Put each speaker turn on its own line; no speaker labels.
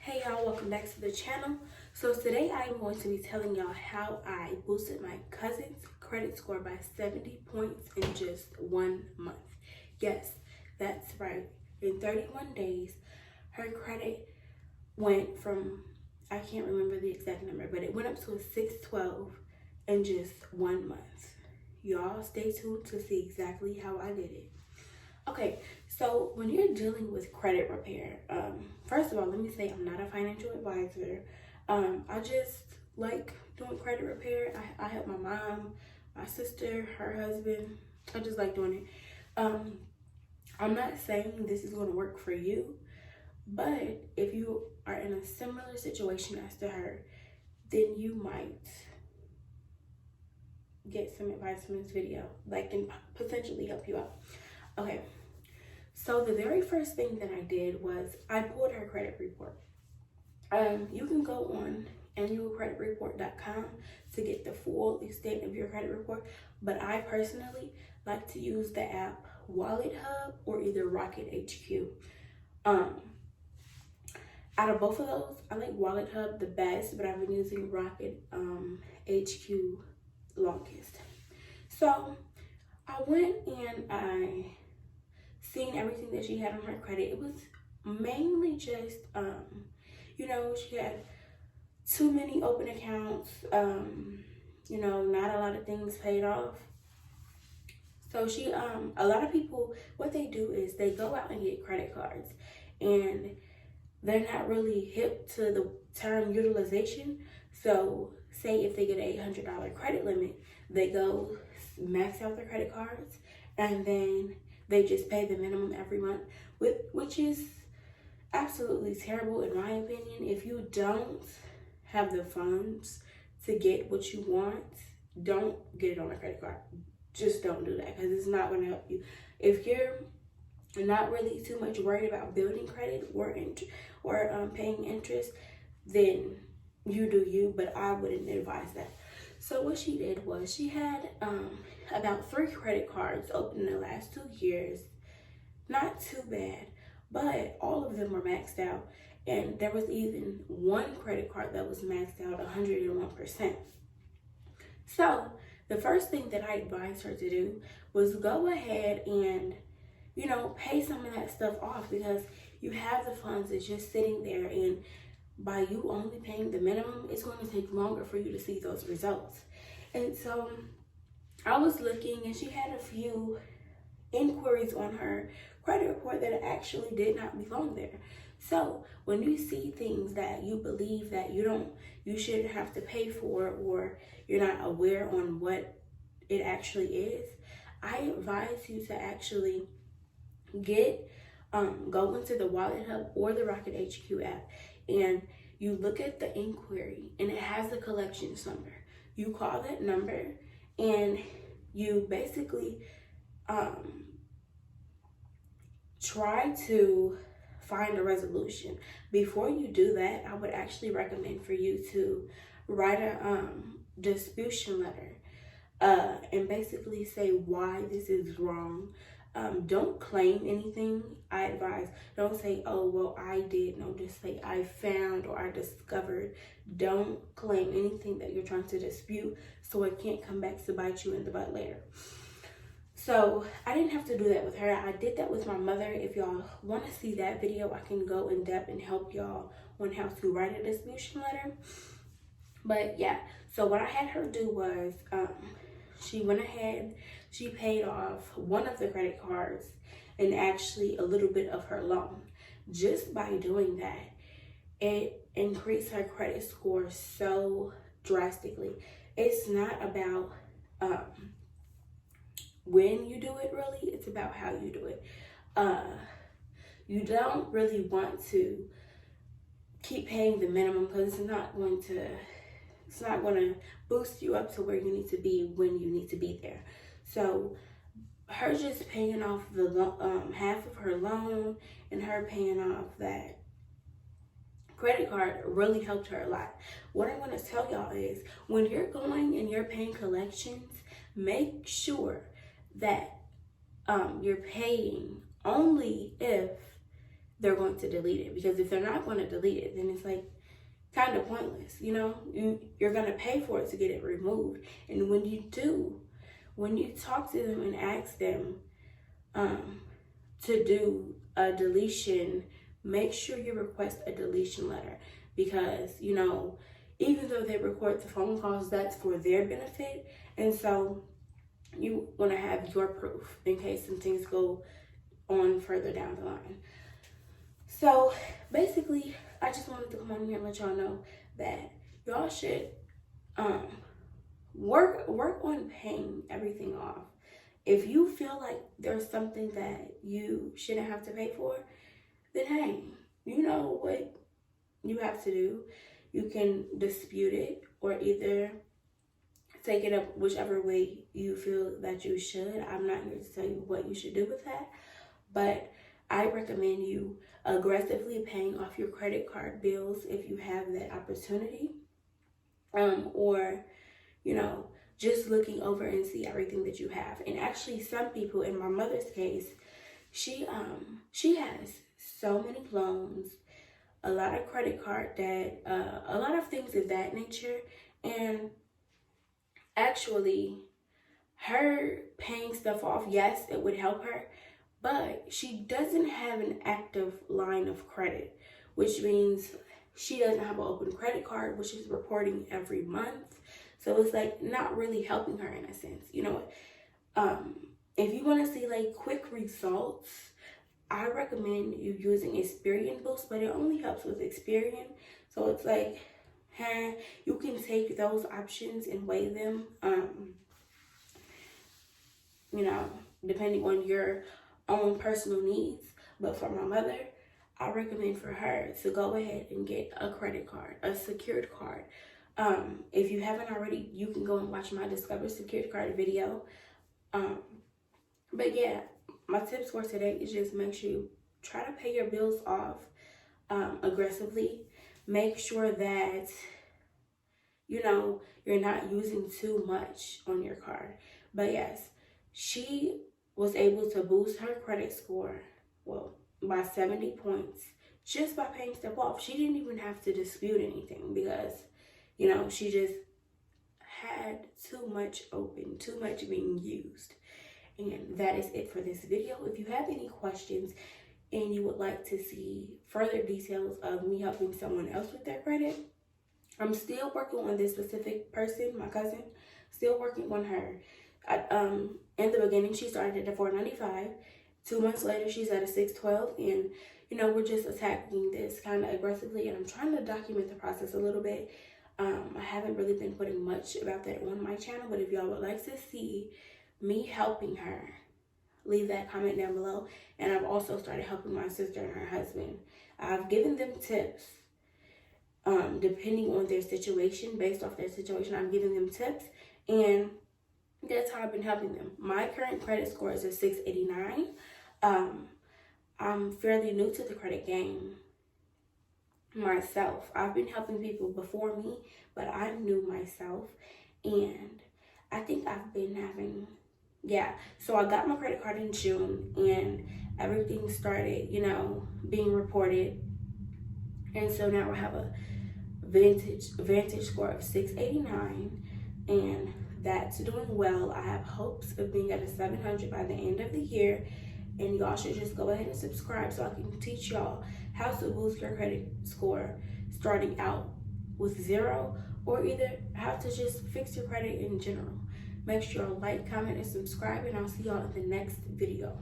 Hey y'all, welcome back to the channel. So today I am going to be telling y'all how I boosted my cousin's credit score by 70 points in just 1 month. Yes, that's right. In 31 days, her credit went from, I can't remember the exact number, but it went up to a 612 in just 1 month. Y'all stay tuned to see exactly how I did it. Okay, so when you're dealing with credit repair, first of all, let me say I'm not a financial advisor. I just like doing credit repair. I help my mom, my sister, her husband. I just like doing it. I'm not saying this is going to work for you, but if you are in a similar situation as to her, then you might get some advice from this video that can potentially help you out. Okay. So the very first thing that I did was I pulled her credit report. You can go on annualcreditreport.com to get the full extent of your credit report, but I personally like to use the app Wallet Hub or either Rocket HQ. Out of both of those, I like Wallet Hub the best, but I've been using Rocket HQ longest. So I went and I seen everything that she had on her credit. It was mainly just, she had too many open accounts, not a lot of things paid off. So she, a lot of people, what they do is they go out and get credit cards and they're not really hip to the term utilization. So say if they get an $800 credit limit, they go max out their credit cards and then they just pay the minimum every month, which is absolutely terrible in my opinion. If you don't have the funds to get what you want, don't get it on a credit card. Just don't do that because it's not going to help you. If you're not really too much worried about building credit or paying interest, then you do you, but I wouldn't advise that. So what she did was she had about 3 credit cards open in the last 2 years. Not too bad, but all of them were maxed out. And there was even one credit card that was maxed out 101%. So the first thing that I advised her to do was go ahead and, pay some of that stuff off because you have the funds that's just sitting there, and by you only paying the minimum, it's going to take longer for you to see those results. And so I was looking and she had a few inquiries on her credit report that actually did not belong there. So when you see things that you believe that you shouldn't have to pay for, or you're not aware on what it actually is, I advise you to actually go into the Wallet Hub or the Rocket HQ app, and you look at the inquiry and it has the collections number. You call that number and you basically try to find a resolution. Before you do that, I would actually recommend for you to write a disputation letter and basically say why this is wrong. Don't claim anything. I advise, don't say, oh, well, I did. No, just say I found or I discovered. Don't claim anything that you're trying to dispute so it can't come back to bite you in the butt later. So I didn't have to do that with her. I did that with my mother. If y'all want to see that video, I can go in depth and help y'all on how to write a disputation letter. But yeah, so what I had her do was she went ahead, she paid off one of the credit cards and actually a little bit of her loan. Just by doing that, it increased her credit score so drastically. It's not about when you do it, really. It's about how you do it. You don't really want to keep paying the minimum because it's not going to boost you up to where you need to be when you need to be there. So her just paying off the half of her loan and her paying off that credit card really helped her a lot. What I'm going to tell y'all is when you're going and you're paying collections, make sure that you're paying only if they're going to delete it. Because if they're not going to delete it, then it's like kind of pointless, you know? You're going to pay for it to get it removed. And when you do, when you talk to them and ask them to do a deletion, make sure you request a deletion letter. Because, you know, even though they record the phone calls, that's for their benefit. And so you want to have your proof in case some things go on further down the line. So basically, I just wanted to come on here and let y'all know that y'all should work on paying everything off. If you feel like there's something that you shouldn't have to pay for, then hey, you know what you have to do. You can dispute it, or either take it up whichever way you feel that you should. I'm not here to tell you what you should do with that, but I recommend you aggressively paying off your credit card bills if you have that opportunity, or, you know, just looking over and see everything that you have. And actually, some people, in my mother's case, she has so many loans, a lot of credit card debt, a lot of things of that nature. And actually, her paying stuff off, yes, it would help her, but she doesn't have an active line of credit, which means she doesn't have an open credit card, which is reporting every month. So it's like not really helping her in a sense. You know, if you want to see like quick results, I recommend you using Experian Boost, but it only helps with Experian. So it's like, you can take those options and weigh them, you know, depending on your own personal needs. But for my mother, I recommend for her to go ahead and get a credit card, a secured card. If you haven't already, you can go and watch my Discover Secured Card video. But yeah, my tips for today is just make sure you try to pay your bills off aggressively. Make sure that, you know, you're not using too much on your card. But yes, she was able to boost her credit score, well, by 70 points just by paying stuff off. She didn't even have to dispute anything because, you know, she just had too much open, too much being used. And that is it for this video. If you have any questions and you would like to see further details of me helping someone else with their credit, I'm still working on this specific person, my cousin, still working on her. In the beginning, she started at a $495. 2 months later, she's at a $612. And, you know, we're just attacking this kind of aggressively. And I'm trying to document the process a little bit. I haven't really been putting much about that on my channel. But if y'all would like to see me helping her, leave that comment down below. And I've also started helping my sister and her husband. I've given them tips. Depending on their situation, based off their situation, I'm giving them tips. And that's how I've been helping them. My current credit score is a 689. I'm fairly new to the credit game myself. I've been helping people before me, but I'm new myself. And I think I've been having, so I got my credit card in June and everything started, you know, being reported. And so now I have a Vantage score of 689, and that's doing well. I have hopes of being at a 700 by the end of the year, and y'all should just go ahead and subscribe so I can teach y'all how to boost your credit score starting out with 0, or either how to just fix your credit in general. Make sure you like, comment, and subscribe, and I'll see y'all in the next video.